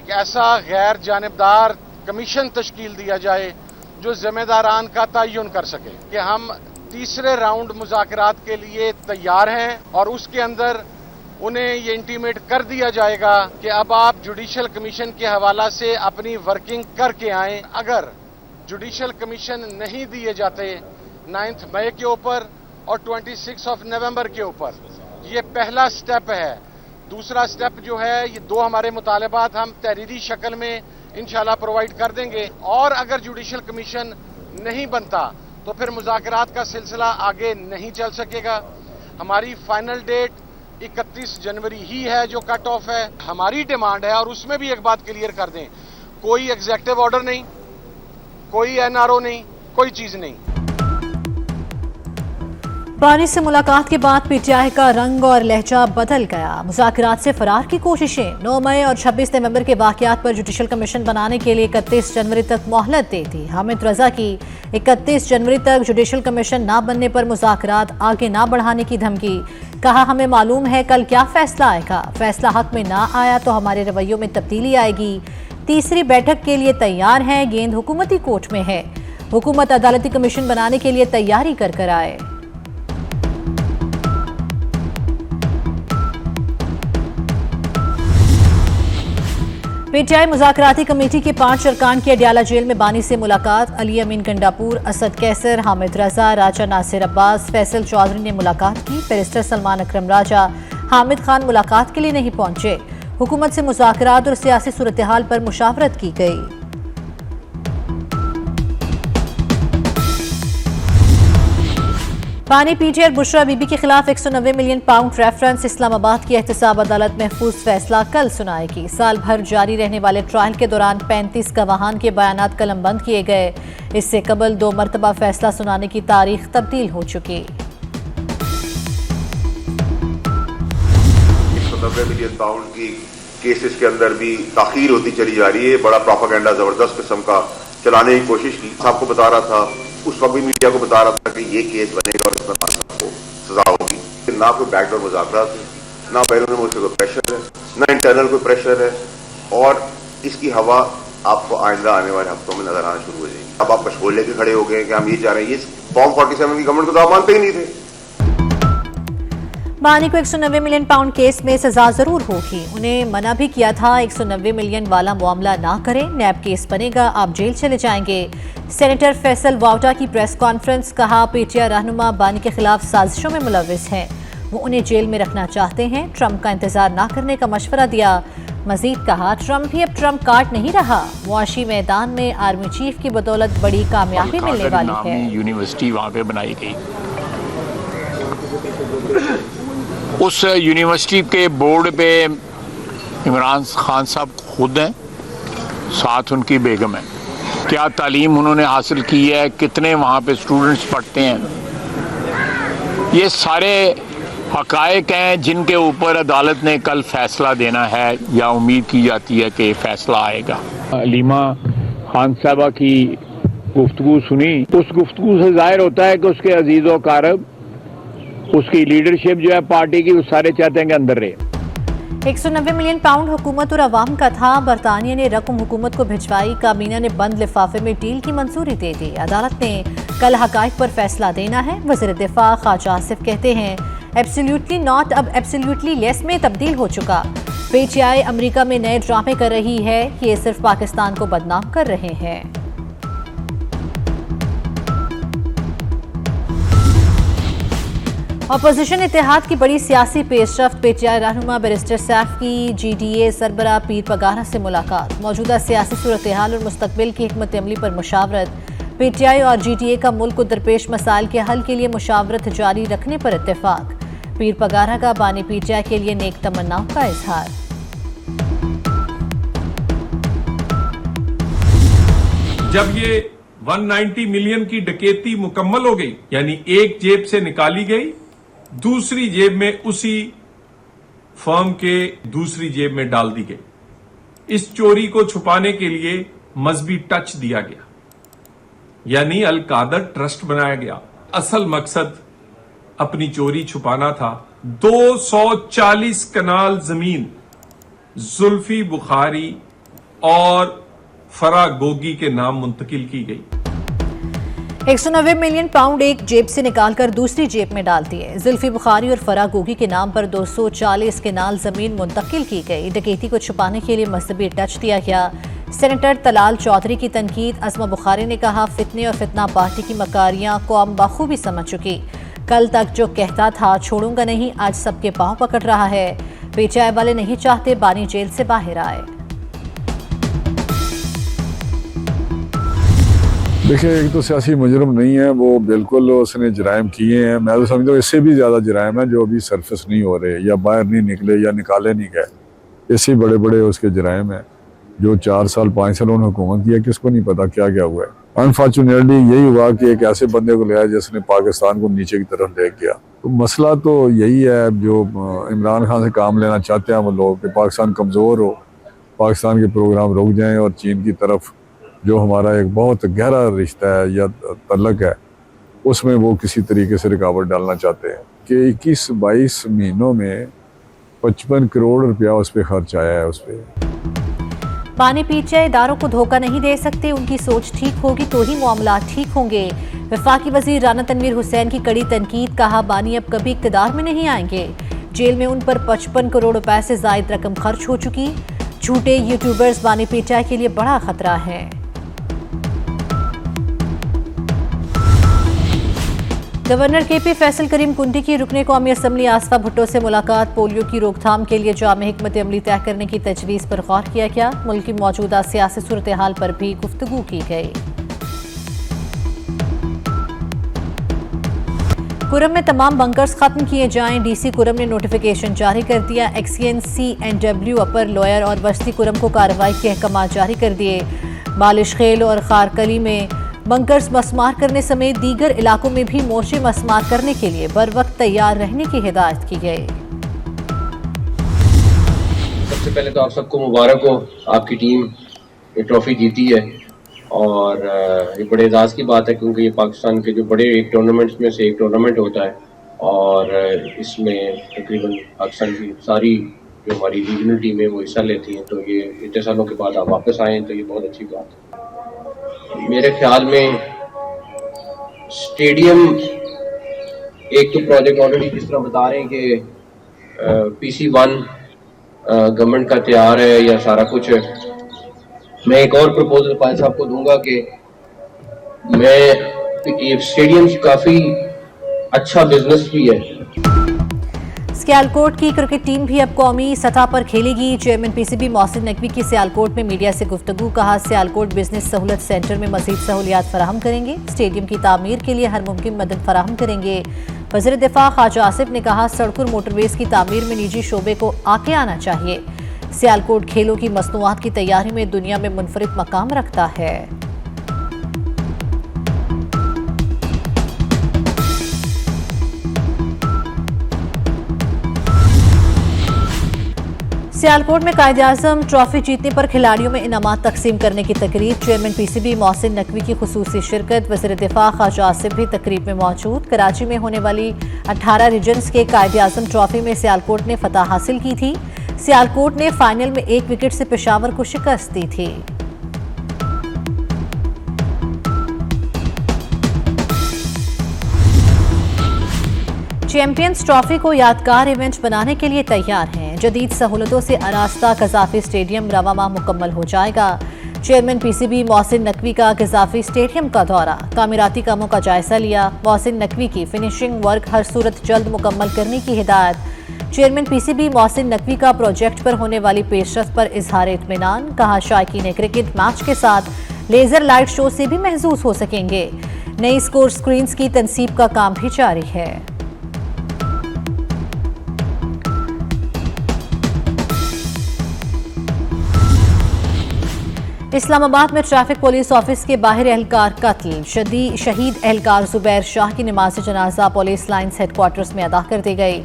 एक ऐसा गैर जानिबदार कमीशन तश्कील दिया जाए जो जिम्मेदारान का तयन कर सके कि हम तीसरे राउंड मुज़ाकरात के लिए तैयार हैं और उसके अंदर उन्हें ये इंटीमेट कर दिया जाएगा कि अब आप जुडिशल कमीशन के हवाला से अपनी वर्किंग करके आएं। अगर जुडिशल कमीशन नहीं दिए जाते 9 मई के ऊपर और 26 नवंबर के ऊपर, ये पहला स्टेप है। दूसरा स्टेप जो है, ये दो हमारे मुतालबात हम तहरीरी शक्ल में इंशाल्लाह प्रोवाइड कर देंगे और अगर जुडिशल कमीशन नहीं बनता तो फिर मुज़ाकरात का सिलसिला आगे नहीं चल सकेगा। हमारी फाइनल डेट 31 जनवरी ही है जो कट ऑफ है। हमारी डिमांड है और उसमें भी एक बात क्लियर कर दें, कोई एग्जीक्यूटिव ऑर्डर नहीं, कोई एनआरओ नहीं, कोई चीज नहीं। बानी से मुलाकात के बाद पीटीआई का रंग और लहजा बदल गया। मुज़ाकरात से फरार की कोशिशें। 9 मई और 26 नवंबर के वाकयात पर जुडिशल कमीशन बनाने के लिए 31 जनवरी तक मोहलत दे दी हामिद रजा की। 31 जनवरी तक जुडिशल कमीशन ना बनने पर मुज़ाकरात आगे ना बढ़ाने की धमकी। कहा, हमें मालूम है कल क्या फैसला आएगा, फैसला हक में ना आया तो हमारे रवैयों में तब्दीली आएगी। तीसरी बैठक के लिए तैयार हैं, गेंद हुकूमती कोर्ट में है। हुकूमत अदालती कमीशन बनाने के लिए तैयारी कर आए। पीटीआई मुज़ाकराती कमेटी के 5 अरकान की अडियाला जेल में बानी से मुलाकात। अली अमीन गंडापुर, असद कैसर, हामिद रजा, राजा नासिर अब्बास, फैसल चौधरी ने मुलाकात की। बैरिस्टर सलमान अकरम राजा, हामिद खान मुलाकात के लिए नहीं पहुंचे। हुकूमत से मुज़ाकरात और सियासी सूरत हाल पर मुशावरत की गई। बानी पीटी और बुशरा बीबी के खिलाफ 190 मिलियन पाउंड रेफरेंस। इस्लामाबाद की एहतसाब अदालत महफूज फैसला कल सुनाएगी। साल भर जारी रहने वाले ट्रायल के दौरान 35 गवाहान के बयानात कलमबंद किए गए। इससे कबल 2 मरतबा फैसला सुनाने की तारीख तब्दील हो चुकी। 190 मिलियन पाउंड की केसेस के अंदर भी ताखीर होती चली जा रही है। बड़ा प्रोपेगेंडा जबरदस्त किस्म का चलाने की कोशिश की। आपको बता रहा था, उस वक्त भी मीडिया को बता रहा था कि ये केस बनेगा और इसमें खान साहब को सजा होगी। ना कोई बैकडोर मुज़ाकरात है, ना बैरून मुल्क से कोई प्रेशर है, ना इंटरनल कोई प्रेशर है और इसकी हवा आपको आइंदा आने वाले हफ्तों में नजर आना शुरू हो जाएगी। अब आप कशकोल लेके खड़े हो गए कि हम ये चाह रहे हैं। ये फॉर्म 47 की गवर्नमेंट को तो आप मानते ही नहीं थे। बानी को 190 मिलियन पाउंड केस में सजा जरूर होगी। उन्हें मना भी किया था 190 मिलियन वाला मामला ना करें, नैब केस बनेगा, आप जेल चले जाएंगे। सेनेटर फैसल वाउटा की प्रेस कॉन्फ्रेंस। कहा, पीटीआई रहनुमा बानी के खिलाफ साजिशों में मुलविस हैं, वो उन्हें जेल में रखना चाहते हैं। ट्रंप का इंतजार ना करने का मशवरा दिया। मजीद कहा, ट्रंप ही अब ट्रंप कार्ड नहीं रहा, मुआशी मैदान में आर्मी चीफ की बदौलत बड़ी कामयाबी मिलने वाली है। यूनिवर्सिटी वहाँ पे बनाई गई, उस यूनिवर्सिटी के बोर्ड पे इमरान खान साहब खुद हैं, साथ उनकी बेगम है। क्या तालीम उन्होंने हासिल की है, कितने वहाँ पे स्टूडेंट्स पढ़ते हैं, ये सारे हकायक हैं जिनके ऊपर अदालत ने कल फैसला देना है या उम्मीद की जाती है कि फैसला आएगा। अलीमा खान साहबा की गुफ्तगू सुनी, उस गुफ्तगू से जाहिर होता है कि उसके अजीज व कारब, उसकी लीडरशिप जो है पार्टी की, वो सारे चाहते हैं कि अंदर रहे। 190 मिलियन पाउंड हुकूमत और अवाम का था। बरतानिया ने रकम हुकूमत को भिजवाई। काबीना ने बंद लिफाफे में डील की मंजूरी दे दी। अदालत ने कल हकाइक पर फैसला देना है। वज़ीर दिफा ख्वाजा आसिफ कहते हैं, एब्सोल्युटली नॉट अब एब्सोल्युटली लेस में तब्दील हो चुका। पीटीआई अमेरिका में नए ड्रामे कर रही है, ये सिर्फ पाकिस्तान को बदनाम कर रहे हैं। अपोजिशन इत्तेहाद की बड़ी सियासी पेशरफ्त। पीटीआई रहनुमा बैरिस्टर सैफ की जीडीए सरबराह पीर पगारा से मुलाकात। मौजूदा सियासी सूरत हाल और मुस्तकबिल की हिकमत अमली पर मुशावरत। पीटीआई और जीडीए का मुल्क को दरपेश मसाइल के हल के लिए मुशावरत जारी रखने पर इत्तेफाक। पीर पगारा का बानी पीटीआई के लिए नेक तमन्नाओं का इजहार। जब ये 190 मिलियन की डकैती मुकम्मल हो गई, यानी एक जेब से निकाली गई, दूसरी जेब में उसी फर्म के दूसरी जेब में डाल दी गई। इस चोरी को छुपाने के लिए मजहबी टच दिया गया, यानी अल कादर ट्रस्ट बनाया गया। असल मकसद अपनी चोरी छुपाना था। 240 कनाल जमीन जुल्फी बुखारी और फरा गोगी के नाम मुंतकिल की गई। 190 मिलियन पाउंड एक जेब से निकालकर दूसरी जेब में डाल दिए। जुल्फी बुखारी और फरा गोगी के नाम पर 240 केनाल जमीन मुंतकिल की गई। डकैती को छुपाने के लिए मजहबी टच दिया गया। सेनेटर तलाल चौधरी की तनकीद। अज़मा बुखारी ने कहा, फितने और फितना पार्टी की मकारियां कौम बखूबी समझ चुकी। कल तक जो कहता था छोड़ूंगा नहीं, आज सबके पांव पकड़ रहा है। बेचाए वाले नहीं चाहते बानी जेल से बाहर आए। देखिए, एक तो सियासी मुजरम नहीं है, वो बिल्कुल उसने जराइम किए हैं। मैं तो समझता हूँ इससे भी ज़्यादा जराइम है जो अभी सरफेस नहीं हो रहे या बाहर नहीं निकले या निकाले नहीं गए। इससे बड़े बड़े उसके जराइम हैं जो 4 साल 5 साल उन्होंने हुकूमत किया, किसको नहीं पता क्या क्या हुआ है। अनफॉर्चुनेटली यही हुआ कि एक ऐसे बंदे को लिया जिसने पाकिस्तान को नीचे की तरफ ले गया। तो मसला तो यही है, जो इमरान खान से काम लेना चाहते हैं वो लोग कि पाकिस्तान कमज़ोर हो, पाकिस्तान के प्रोग्राम रुक जाएँ और चीन की तरफ जो हमारा एक बहुत गहरा रिश्ता है या तल्लक है उसमें वो किसी तरीके से रुकावट डालना चाहते हैं। कि 21-22 महीनों में 55 करोड़ रुपया उस पर खर्च आया है। उस पर पानी पीछे इदारों को धोखा नहीं दे सकते, उनकी सोच ठीक होगी तो ही मामला ठीक होंगे। वफाकी वजीर राना तनवीर हुसैन की कड़ी तनकीद। कहा, बानी अब कभी इक़्तिदार में नहीं आएंगे। जेल में उन पर 55 करोड़ रुपए से जायद रकम खर्च हो चुकी। झूठे यूट्यूबर्स बानी पीछे के लिए बड़ा खतरा है। गवर्नर केपी फैसल करीम कुंडी की रुकने कौमी असम्बली आसफा भुट्टो से मुलाकात। पोलियो की रोकथाम के लिए जामे हिकमत अमली तय करने की तजवीज़ पर गौर किया गया। मुल्क की मौजूदा सियासी सूरत हाल पर भी गुफ्तगू की गई। कुरम में तमाम बंकर्स खत्म किए जाएं। डीसी कुरम ने नोटिफिकेशन जारी कर दिया। XCNCNW अपर लॉयर और वस्ती कुरम को कार्रवाई के अहकाम जारी कर दिए। मालिश खेल और खारकली में बंकर्स मस्मार करने समेत दीगर इलाकों में भी मोर्चे मस्मार करने के लिए बर वक्त तैयार रहने की हिदायत की गई। सबसे पहले तो आप सबको मुबारक हो, आपकी टीम ये ट्रॉफी जीती है और ये बड़े एजाज़ की बात है क्योंकि ये पाकिस्तान के जो बड़े एक टूर्नामेंट्स में से एक टूर्नामेंट होता है और इसमें तकरीबन पाकिस्तान की सारी जो हमारी रीजनल टीमें वो हिस्सा लेती हैं। तो ये इतने सालों के बाद आप वापस आए हैं तो ये बहुत अच्छी बात है। मेरे ख्याल में स्टेडियम एक तो प्रोजेक्ट ऑलरेडी जिस तरह बता रहे हैं कि PC1 गवर्नमेंट का तैयार है या सारा कुछ है। मैं एक और प्रपोजल पाल साहब को दूंगा कि ये स्टेडियम काफी अच्छा बिजनेस भी है। सियालकोट की क्रिकेट टीम भी अब कौमी सतह पर खेलेगी। चेयरमैन PCB मोहसिन नकवी की सियालकोट में मीडिया से गुफ्तगू। कहा, सियालकोट बिजनेस सहूलत सेंटर में मजीद सहूलियात फराहम करेंगे। स्टेडियम की तामीर के लिए हर मुमकिन मदद फराहम करेंगे। वज़ीर दिफा ख्वाजा आसिफ ने कहा, सड़क और मोटरवेज की तामीर में निजी शोबे को आगे आना चाहिए। सियालकोट खेलों की मसनूआत की तैयारी में दुनिया में मुनफरिद मकाम रखता है। सियालकोट में कायद-ए-आज़म ट्रॉफी जीतने पर खिलाड़ियों में इनामात तकसीम करने की तकरीब। चेयरमैन PCB मोहसिन नकवी की खुसूसी शिरकत। वज़ीर दिफा ख्वाजा आसिफ भी तकरीब में मौजूद। कराची में होने वाली 18 रीजन्स के कायद-ए-आज़म ट्रॉफी में सियालकोट ने फतह हासिल की थी। सियालकोट ने फाइनल में 1 विकेट से पेशावर को शिकस्त दी थी। चैंपियंस ट्रॉफी को यादगार इवेंट बनाने के लिए तैयार हैं। जदीद सहूलतों से आरास्ता कज़ाफी स्टेडियम रवा माह मुकम्मल हो जाएगा। चेयरमैन PCB मोहसिन नकवी का कज़ाफी स्टेडियम का दौरा। तामीराती कामों का जायजा लिया। मोहसिन नकवी की फिनिशिंग वर्क हर सूरत जल्द मुकम्मल करने की हिदायत। चेयरमैन PCB मोहसिन नकवी का प्रोजेक्ट पर होने वाली पेशरफ पर इजहार इत्मीनान। कहा, शायकीन क्रिकेट मैच के साथ लेजर लाइट शो से भी महसूस हो सकेंगे। नई स्कोर स्क्रीन्स की तनसीब का काम भी जारी है। इस्लामाबाद में ट्रैफिक पुलिस ऑफिस के बाहर एहलकार कत्ल। शहीद एहलकार जुबैर शाह की नमाज जनाजा पुलिस लाइन्स हेडक्वार्टर्स में अदा कर दी गई।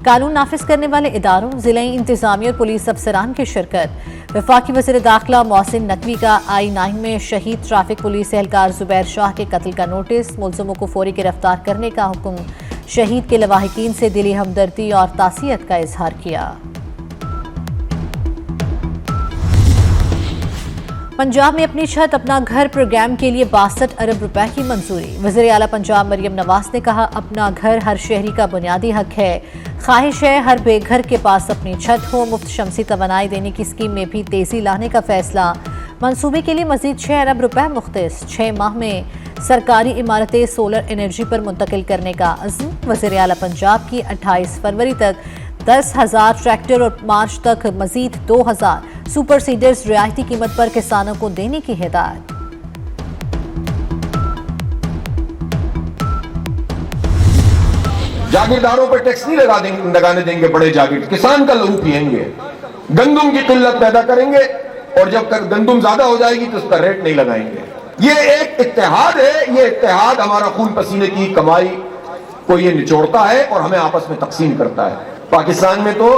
कानून नाफिज करने वाले इदारों, जिलाई इंतजामिया और पुलिस अफसरान की शिरकत। वफाकी वज़ीर दाखिला मोहसिन नकवी का I-9 में शहीद ट्रैफिक पुलिस एहलकार जुबैर शाह के कत्ल का नोटिस। मुलज़िमों को फौरी गिरफ्तार करने का हुक्म। शहीद के लवाहिकीन से दिली हमदर्दी और तासियत का इजहार किया। पंजाब में अपनी छत अपना घर प्रोग्राम के लिए 62 अरब रुपए की मंजूरी। वज़ीर आला पंजाब मरियम नवाज ने कहा, अपना घर हर शहरी का बुनियादी हक है। ख्वाहिश है हर बेघर के पास अपनी छत हो। मुफ्त शमसी तवानाई देने की स्कीम में भी तेजी लाने का फैसला। मंसूबे के लिए मजीद 6 अरब रुपए मुख्तस। 6 माह में सरकारी इमारतें सोलर एनर्जी पर मुंतकिल करने का अज़्म। वज़ीर आला पंजाब की 28 फरवरी तक 10,000 ट्रैक्टर और मार्च तक मजीद 2,000 सुपर सीडर्स रियायती कीमत पर किसानों को देने की हिदायत। जागीरदारों पर टैक्स नहीं लगाने देंगे बड़े जागीर, किसान का लहू पिएंगे, गंदुम की किल्लत पैदा करेंगे और जब गंदुम ज्यादा हो जाएगी तो उसका रेट नहीं लगाएंगे। ये एक इत्तेहाद है, ये इत्तेहाद हमारा खून पसीने की कमाई को ये निचोड़ता है और हमें आपस में तकसीम करता है। पाकिस्तान में तो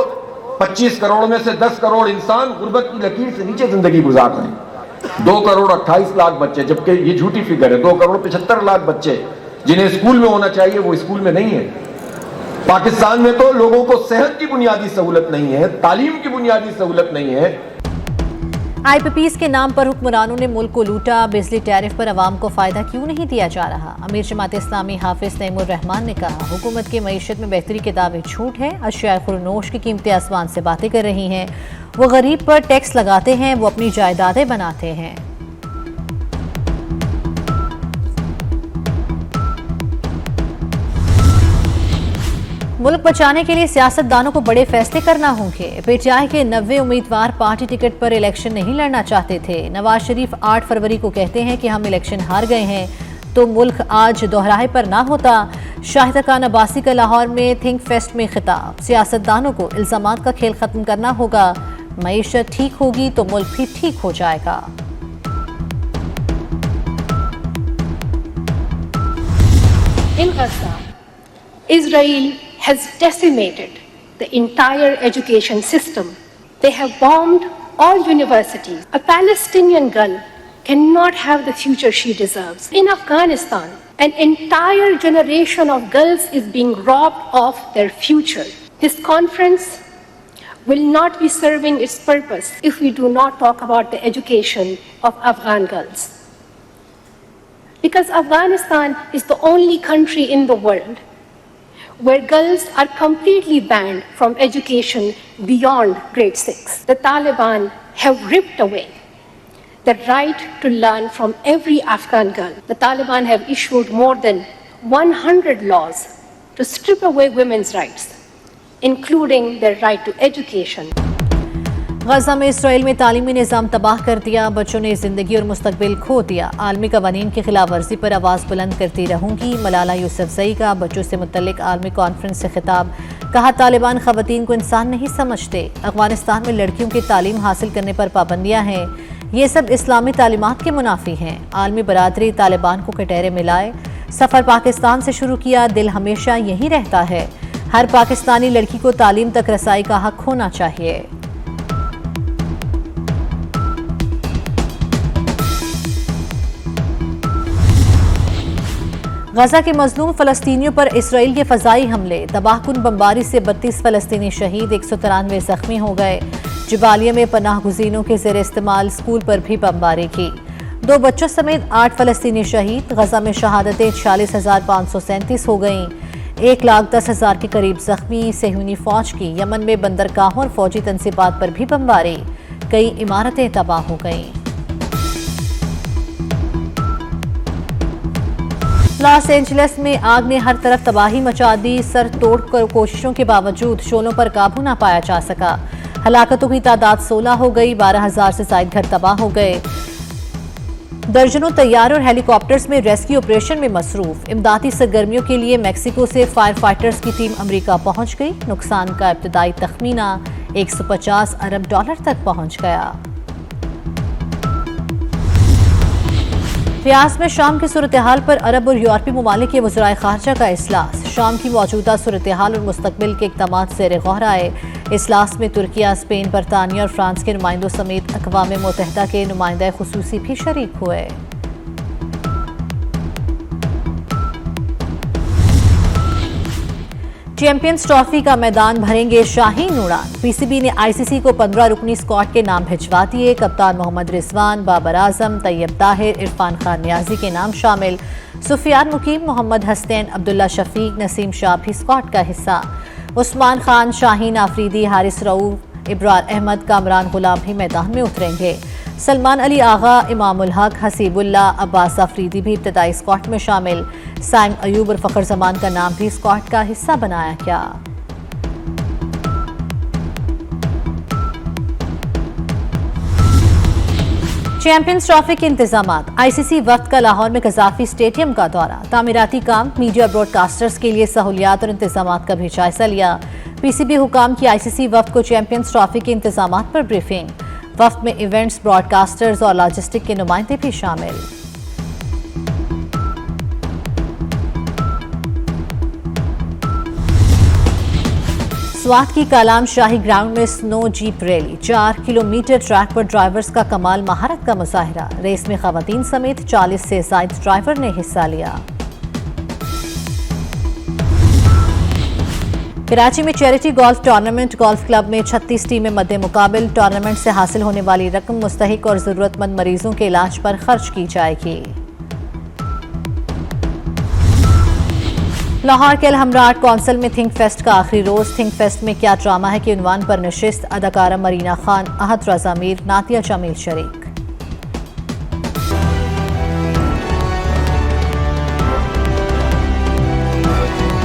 25 करोड़ में से 10 करोड़ इंसान गुर्बत की लकीर से नीचे जिंदगी गुजार रहे हैं। 2 करोड़ 28 लाख बच्चे, जबकि ये झूठी फिगर है, 2 करोड़ 75 लाख बच्चे जिन्हें स्कूल में होना चाहिए वो स्कूल में नहीं है। पाकिस्तान में तो लोगों को सेहत की बुनियादी सहूलत नहीं है, तालीम की बुनियादी सहूलत नहीं है। IPPs के नाम पर हुक्मरानों ने मुल्क को लूटा। बिजली टैरिफ पर अवाम को फायदा क्यों नहीं दिया जा रहा? अमीर जमात इस्लामी हाफिज तैमूर रहमान ने कहा, हुकूमत की मईशत में बेहतरी के दावे झूठ है। अशिया खुरनोश की कीमतें आसमान से बातें कर रही हैं। वो गरीब पर टैक्स लगाते हैं, वो अपनी जायदादें बनाते हैं। मुल्क बचाने के लिए सियासतदानों को बड़े फैसले करना होंगे। PTI के 90 उम्मीदवार पार्टी टिकट पर इलेक्शन नहीं लड़ना चाहते थे। नवाज शरीफ 8 फरवरी को कहते हैं कि हम इलेक्शन हार गए हैं, तो मुल्क आज दोहराए पर ना होता। शाहिद खान अब्बासी का लाहौर में थिंक फेस्ट में खिताब। सियासतदानों को इल्जामात का खेल खत्म करना होगा। मईशत ठीक होगी तो मुल्क भी ठीक हो जाएगा। In Gaza, Israel has decimated the entire education system. They have bombed all universities. A Palestinian girl cannot have the future she deserves. In Afghanistan, an entire generation of girls is being robbed of their future. This conference will not be serving its purpose if we do not talk about the education of Afghan girls. Because Afghanistan is the only country in the world where girls are completely banned from education beyond grade 6. The Taliban have ripped away the right to learn from every Afghan girl. The Taliban have issued more than 100 laws to strip away women's rights, including their right to education. गजा में Israel में तालीमी निज़ाम तबाह कर दिया। बच्चों ने ज़िंदगी और मुस्तकबिल खो दिया। आलमी कवानीन की खिलाफ वर्जी पर आवाज़ बुलंद करती रहूंगी। मलाला यूसुफज़ई का बच्चों से मुतल्लिक आलमी कॉन्फ्रेंस से खिताब। कहा, तालिबान ख़वातीन को इंसान नहीं समझते। अफगानिस्तान में लड़कियों की तालीम हासिल करने पर पाबंदियाँ हैं। ये सब इस्लामी तालीमात के मुनाफी हैं। आलमी बरादरी तालिबान को कटहरे मिलाए। सफ़र पाकिस्तान से शुरू किया, दिल हमेशा यही रहता है। हर पाकिस्तानी लड़की को तालीम तक रसाई का हक होना चाहिए। गजा के मजलूम फ़लस्तीनियों पर इसराइल के फ़ज़ाई हमले। तबाहकुन बमबारी से 32 फ़लस्तीनी शहीद, 193 ज़ख्मी हो गए। जबालिया में पनाह गुज़ीनों के ज़ेर इस्तेमाल स्कूल पर भी बमबारी की। 2 बच्चों समेत 8 फ़लस्तीनी शहीद। गजा में शहादतें 46,537 हो गईं। 1,10,000 के करीब ज़ख्मी। सेहूनी फ़ौज की यमन में बंदरगाहों और फ़ौजी तनसीबात पर भी बमबारी। कई इमारतें तबाह हो गईं। लॉस एंजलिस में आग ने हर तरफ तबाही मचा दी। सर तोड़ कर कोशिशों के बावजूद शोलों पर काबू न पाया जा सका। हलाकतों की तादाद 16 हो गई। 12,000 से ज्यादा घर तबाह हो गए। दर्जनों तैयारों और हेलीकॉप्टर्स में रेस्क्यू ऑपरेशन में मसरूफ। इमदादी सरगर्मियों के लिए मेक्सिको से फायर फाइटर्स की टीम अमेरिका पहुंच गई। नुकसान का इब्तदाई तखमीना $150 अरब तक पहुंच गया। रियाज में शाम की सूरत हाल पर अरब और यूरोपीय ममालिक के वज़राए ख़ारजा का इजलास। शाम की मौजूदा सूरत हाल और मुस्तकबिल के इक़दामात ज़ेर गौर आए। इजलास में तुर्किया, स्पेन, बरतानिया और फ्रांस के नुमाइंदों समेत अक़वाम मुत्तहिदा के नुमाइंदा ख़ुसूसी भी शरीक हुए। चैंपियंस ट्रॉफी का मैदान भरेंगे शाहीन उड़ान। पीसीबी ने आईसीसी को 15 रुकनी स्क्वाड के नाम भिजवा दिए। कप्तान मोहम्मद रिजवान, बाबर आजम, तैयब ताहिर, इरफान खान नियाजी के नाम शामिल। सुफियान मुकीम, मोहम्मद हसनैन, अब्दुल्ला शफीक, नसीम शाह भी स्क्वाड का हिस्सा। उस्मान खान, शाहीन आफरीदी, हारिस रऊफ, इब्रार अहमद, कामरान गुलाम भी मैदान में उतरेंगे। सलमान अली आगा, इमामुल हक, हसीबुल्ला, अब्बास आफरीदी भी इब्तदाई स्क्वाड में शामिल। साइम अयूब और फखर जमान का नाम भी स्क्वाड का हिस्सा बनाया गया। चैंपियंस ट्रॉफी के इंतजामात। आईसीसी वक्त का लाहौर में कजाफी स्टेडियम का दौरा। तामीराती काम, मीडिया ब्रॉडकास्टर्स के लिए सहूलियात और इंतजामात का भी जायजा लिया। पीसीबी हुकाम की आईसीसी वक्त को चैंपियंस ट्रॉफी के इंतजामात पर ब्रीफिंग। वक्त में इवेंट्स, ब्रॉडकास्टर्स और लॉजिस्टिक के नुमाइंदे भी शामिल। स्वात की कालाम शाही ग्राउंड में snow jeep rally. 4 kilometre track पर ड्राइवर्स का कमाल महारत का मुजाहिरा। रेस में खवातीन समेत 40 से ज्यादा ड्राइवर ने हिस्सा लिया। कराची में charity golf tournament. Golf club में 36 टीमें मद्दे मुकाबिल। टूर्नामेंट से हासिल होने वाली रकम मुस्तहिक और जरूरतमंद मरीजों के इलाज पर खर्च की जाएगी। लाहौर के अलहमरा आर्ट कौंसिल में थिंक फेस्ट का आखिरी रोज। थिंक फेस्ट में क्या ड्रामा है कि उन्वान पर नशिस्त। अदाकारा मरीना खान, अहद रजा मीर, नातिया जमील शरीक।